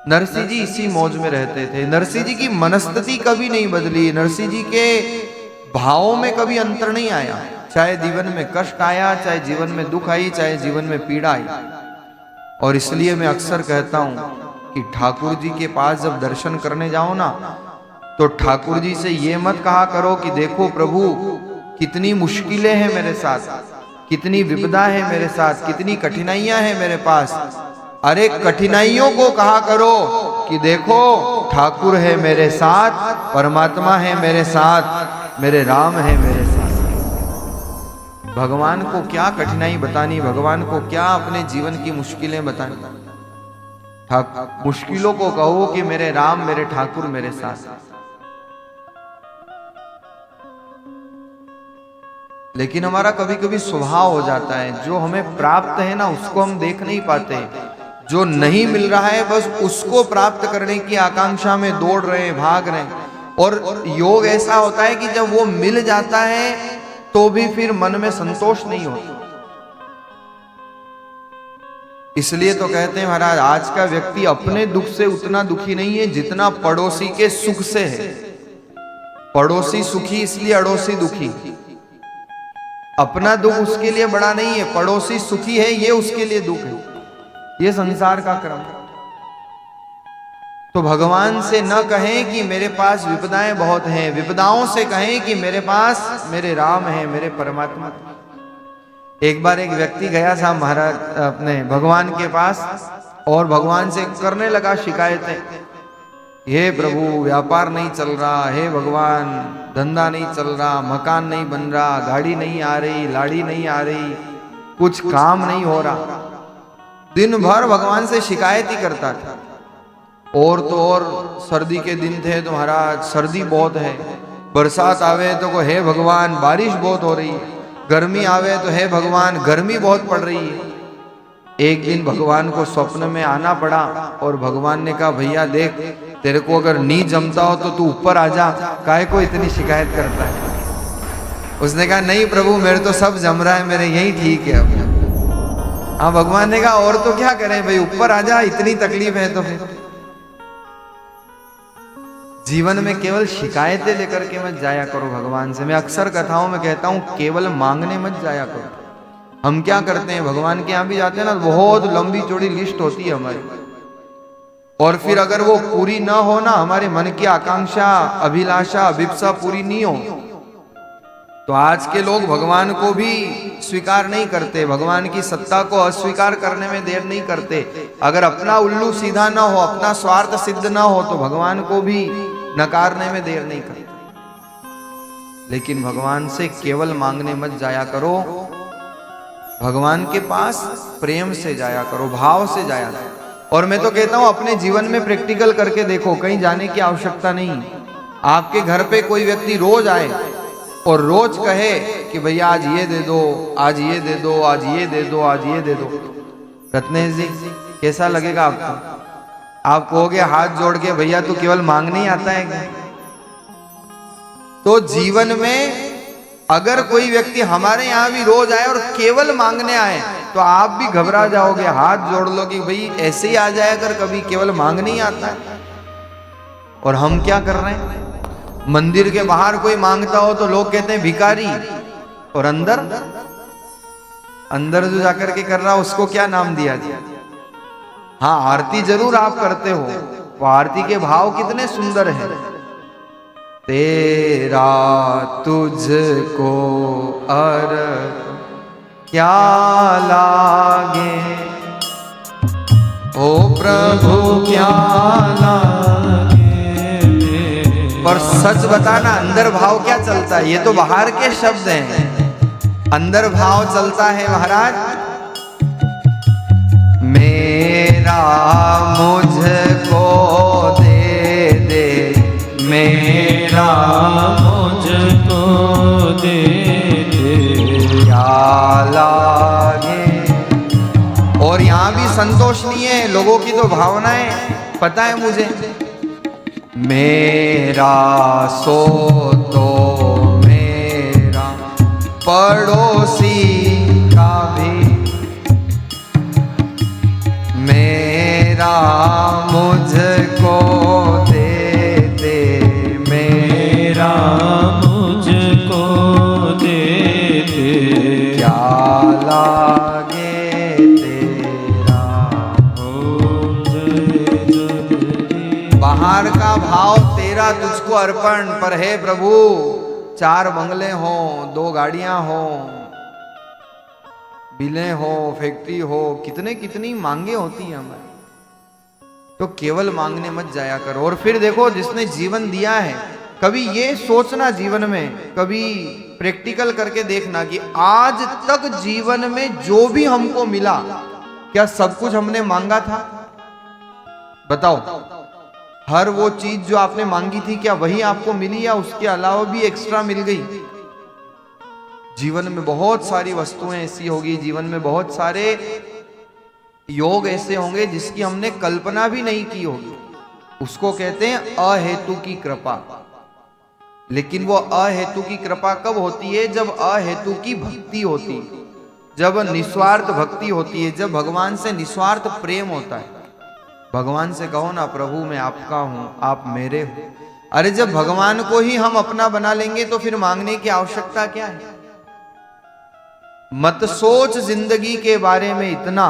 नरसिंह जी इसी मौज में रहते थे। नरसिंह जी की मनस्थिति कभी नहीं बदली, नरसिंह जी के भावों में कभी अंतर नहीं आया। चाहे जीवन में कष्ट आया, चाहे जीवन में दुख आई, चाहे जीवन में पीड़ा आई। और इसलिए मैं अक्सर कहता हूं कि ठाकुर जी के पास जब दर्शन करने जाओ ना, तो ठाकुर जी से ये मत कहा करो कि देखो प्रभु कितनी मुश्किलें हैं मेरे साथ, कितनी विपदा है मेरे साथ, कितनी कठिनाइयां हैं मेरे पास। अरे कठिनाइयों को कहा करो कि देखो ठाकुर है मेरे साथ, परमात्मा है मेरे साथ, मेरे राम है मेरे साथ। भगवान को क्या कठिनाई बतानी, भगवान को क्या अपने जीवन की मुश्किलें बतानी। मुश्किलों को कहो कि मेरे राम मेरे ठाकुर मेरे साथ। लेकिन हमारा कभी कभी स्वभाव हो जाता है, जो हमें प्राप्त है ना उसको हम देख नहीं पाते, जो नहीं मिल रहा है बस उसको प्राप्त करने की आकांक्षा में दौड़ रहे हैं, भाग रहे हैं। और योग ऐसा होता है कि जब वो मिल जाता है तो भी फिर मन में संतोष नहीं होता। इसलिए तो कहते हैं महाराज, आज का व्यक्ति अपने दुख से उतना दुखी नहीं है जितना पड़ोसी के सुख से है। पड़ोसी सुखी इसलिए अड़ोसी दुखी। अपना दुख उसके लिए बड़ा नहीं है, पड़ोसी सुखी है ये उसके लिए दुख है। ये संसार का क्रम। तो भगवान से न कहें कि मेरे पास विपदाएं बहुत हैं, विपदाओं से कहें कि मेरे पास मेरे राम है, मेरे परमात्मा। एक बार एक व्यक्ति गया था महाराज अपने भगवान के पास और भगवान से करने लगा शिकायतें। हे प्रभु व्यापार नहीं चल रहा, हे भगवान धंधा नहीं चल रहा, मकान नहीं बन रहा, गाड़ी नहीं आ रही, लाड़ी नहीं आ रही, कुछ काम नहीं हो रहा। दिन भर भगवान से शिकायत ही करता था। और तो और सर्दी के दिन थे तो महाराज सर्दी बहुत है, बरसात आवे तो को हे भगवान बारिश बहुत हो रही है, गर्मी आवे तो हे भगवान गर्मी बहुत पड़ रही है। एक दिन भगवान को स्वप्न में आना पड़ा और भगवान ने कहा भैया देख तेरे को अगर नहीं जमता हो तो तू ऊपर आ जा, काहे को इतनी शिकायत करता है। उसने कहा नहीं प्रभु मेरे तो सब जम रहा है, मेरे यही ठीक है। अब हाँ भगवान ने कहा और तो क्या करें भाई, ऊपर आ जा, इतनी तकलीफ है तो फिर। जीवन में केवल शिकायतें लेकर के मत जाया करो भगवान से। मैं अक्सर कथाओं में कहता हूं केवल मांगने मत जाया करो। हम क्या करते हैं भगवान के यहां भी जाते हैं ना, बहुत लंबी चौड़ी लिस्ट होती है हमारी, और फिर अगर वो पूरी ना हो ना, हमारे मन की आकांक्षा अभिलाषा अभिप्सा पूरी नहीं हो, तो आज के लोग भगवान को भी स्वीकार नहीं करते, भगवान की सत्ता को अस्वीकार करने में देर नहीं करते। अगर अपना उल्लू सीधा ना हो, अपना स्वार्थ सिद्ध ना हो, तो भगवान को भी नकारने में देर नहीं करते। लेकिन भगवान से केवल मांगने मत जाया करो, भगवान के पास प्रेम से जाया करो, भाव से जाया करो। और मैं तो कहता हूं अपने जीवन में प्रैक्टिकल करके देखो, कहीं जाने की आवश्यकता नहीं। आपके घर पे कोई व्यक्ति रोज आए और रोज कहे कि भैया आज ये दे दो, आज ये दे दो, आज ये दे दो, आज ये दे दो, रत्नेश जी कैसा लगेगा आपको? आप कहोगे हाथ जोड़ के भैया तू केवल मांगने ही आता है क्या? तो जीवन में अगर कोई व्यक्ति हमारे यहाँ भी रोज आए और केवल मांगने आए तो आप भी घबरा जाओगे, हाथ जोड़ लो कि भाई ऐसे ही आ जाए अगर कभी केवल मांगने ही आता है। और हम क्या कर रहे हैं, मंदिर के बाहर कोई मांगता हो तो लोग कहते हैं भिखारी, और अंदर अंदर जो जाकर के कर रहा उसको क्या नाम दिया जाए? हाँ आरती जरूर आप करते हो, वो आरती के भाव कितने सुंदर हैं। तेरा तुझको अर्घ क्या लागे, ओ प्रभु क्या लागे। पर सच बताना अंदर भाव क्या चलता है? ये तो बाहर के शब्द हैं, अंदर भाव चलता है महाराज, मेरा मुझको दे दे, मेरा मुझको दे दे, क्या लागे। और यहाँ भी संतोष नहीं है, लोगों की तो भावनाएं पता है मुझे, मेरा सो तो मेरा पड़ोसी का भी, मेरा तेरा मुझको दे दे, मेरा मुझको दे दे, क्या लागे तेरा। ओम जय जगदीश। बाहर का भाव तेरा तुझको अर्पण, पर हे प्रभु 4 बंगले हो, 2 गाड़ियां हो, बिलें हो, फैक्ट्री हो, कितने कितनी मांगे होती हैं हमारी, तो केवल मांगने मत जाया करो। और फिर देखो, जिसने जीवन दिया है, कभी ये सोचना जीवन में, कभी प्रैक्टिकल करके देखना कि आज तक जीवन में जो भी हमको मिला, क्या सब कुछ हमने मांगा था? बताओ, हर वो चीज जो आपने मांगी थी, क्या वही आपको मिली या उसके अलावा भी एक्स्ट्रा मिल गई? जीवन में बहुत सारी वस्तुएं ऐसी होगी, जीवन में बहुत सारे योग ऐसे होंगे जिसकी हमने कल्पना भी नहीं की होगी। उसको कहते हैं अहेतु की कृपा। लेकिन वो अहेतु की कृपा कब होती है? जब अहेतु की भक्ति होती है, जब निस्वार्थ भक्ति होती है, जब भगवान से निस्वार्थ प्रेम होता है। भगवान से कहो ना, प्रभु मैं आपका हूं, आप मेरे हो। अरे जब भगवान को ही हम अपना बना लेंगे तो फिर मांगने की आवश्यकता क्या है? मत सोच जिंदगी के बारे में इतना,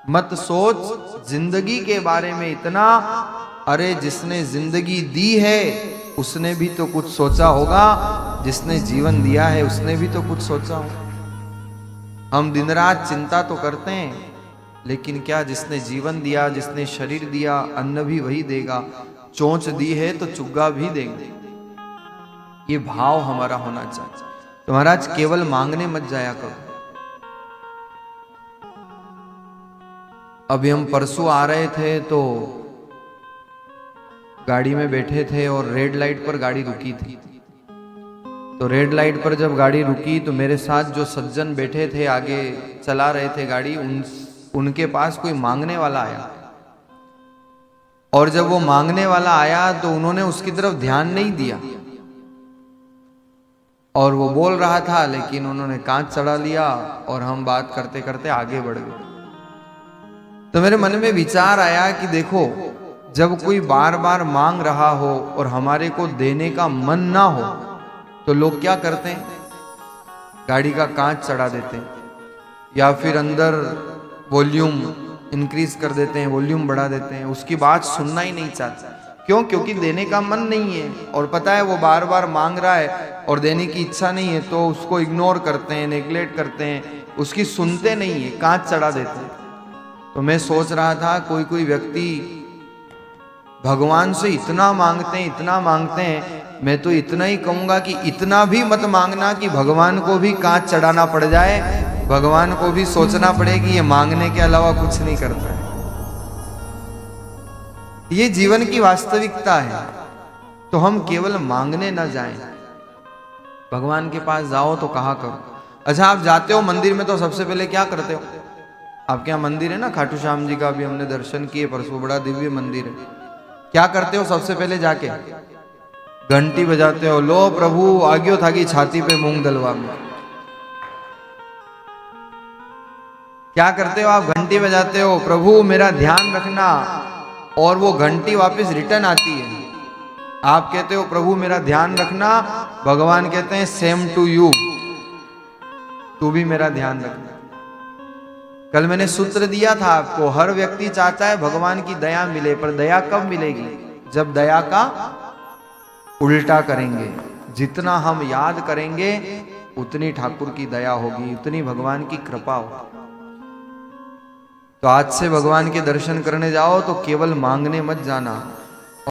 मत सोच जिंदगी के बारे में इतना। अरे जिसने जिंदगी दी है उसने भी तो कुछ सोचा होगा, जिसने जीवन दिया है उसने भी तो कुछ सोचा होगा। हम दिन रात चिंता तो करते हैं, लेकिन क्या जिसने जीवन दिया, जिसने शरीर दिया, अन्न भी वही देगा, चोंच दी है तो चुग्गा भी देंगे। ये भाव हमारा होना चाहिए। तो महाराज केवल मांगने मत जाया करो। अभी हम परसों आ रहे थे तो गाड़ी में बैठे थे और रेड लाइट पर गाड़ी रुकी थी। तो रेड लाइट पर जब गाड़ी रुकी तो मेरे साथ जो सज्जन बैठे थे, आगे चला रहे थे गाड़ी, उनके पास कोई मांगने वाला आया। और जब वो मांगने वाला आया तो उन्होंने उसकी तरफ ध्यान नहीं दिया और वो बोल रहा था, लेकिन उन्होंने कांच चढ़ा लिया और हम बात करते करते आगे बढ़ गए। तो मेरे मन में विचार आया कि देखो, जब कोई बार बार मांग रहा हो और हमारे को देने का मन ना हो तो लोग क्या करते हैं? गाड़ी का कांच चढ़ा देते हैं या फिर अंदर वॉल्यूम इंक्रीज कर देते हैं, वॉल्यूम बढ़ा देते हैं, उसकी बात सुनना ही नहीं चाहते। क्यों? क्योंकि देने का मन नहीं है और पता है वो बार बार मांग रहा है और देने की इच्छा नहीं है, तो उसको इग्नोर करते हैं, नेग्लेक्ट करते हैं, उसकी सुनते नहीं है, कांच चढ़ा देते हैं। तो मैं सोच रहा था, कोई कोई व्यक्ति भगवान से इतना मांगते हैं, इतना मांगते हैं। मैं तो इतना ही कहूंगा कि इतना भी मत मांगना कि भगवान को भी कांच चढ़ाना पड़ जाए, भगवान को भी सोचना पड़े कि ये मांगने के अलावा कुछ नहीं करता है। ये जीवन की वास्तविकता है। तो हम केवल मांगने न जाएं। भगवान के पास जाओ तो कहा करो। अच्छा, आप जाते हो मंदिर में तो सबसे पहले क्या करते हो? आपके यहाँ मंदिर है ना, खाटू श्याम जी का भी हमने दर्शन किए परसों, बड़ा दिव्य मंदिर है। क्या करते हो सबसे पहले जाके? घंटी बजाते हो, लो प्रभु आग्यो था कि छाती पे मूंग दलवा में। क्या करते हो आप? घंटी बजाते हो, प्रभु मेरा ध्यान रखना, और वो घंटी वापस रिटर्न आती है। आप कहते हो प्रभु मेरा ध्यान रखना, भगवान कहते हैं सेम टू यू, तू भी मेरा ध्यान रखना। कल मैंने सूत्र दिया था आपको, हर व्यक्ति चाहता है भगवान की दया मिले, पर दया कब मिलेगी? जब दया का उल्टा करेंगे। जितना हम याद करेंगे उतनी ठाकुर की दया होगी, उतनी भगवान की कृपा होगी। तो आज से भगवान के दर्शन करने जाओ तो केवल मांगने मत जाना,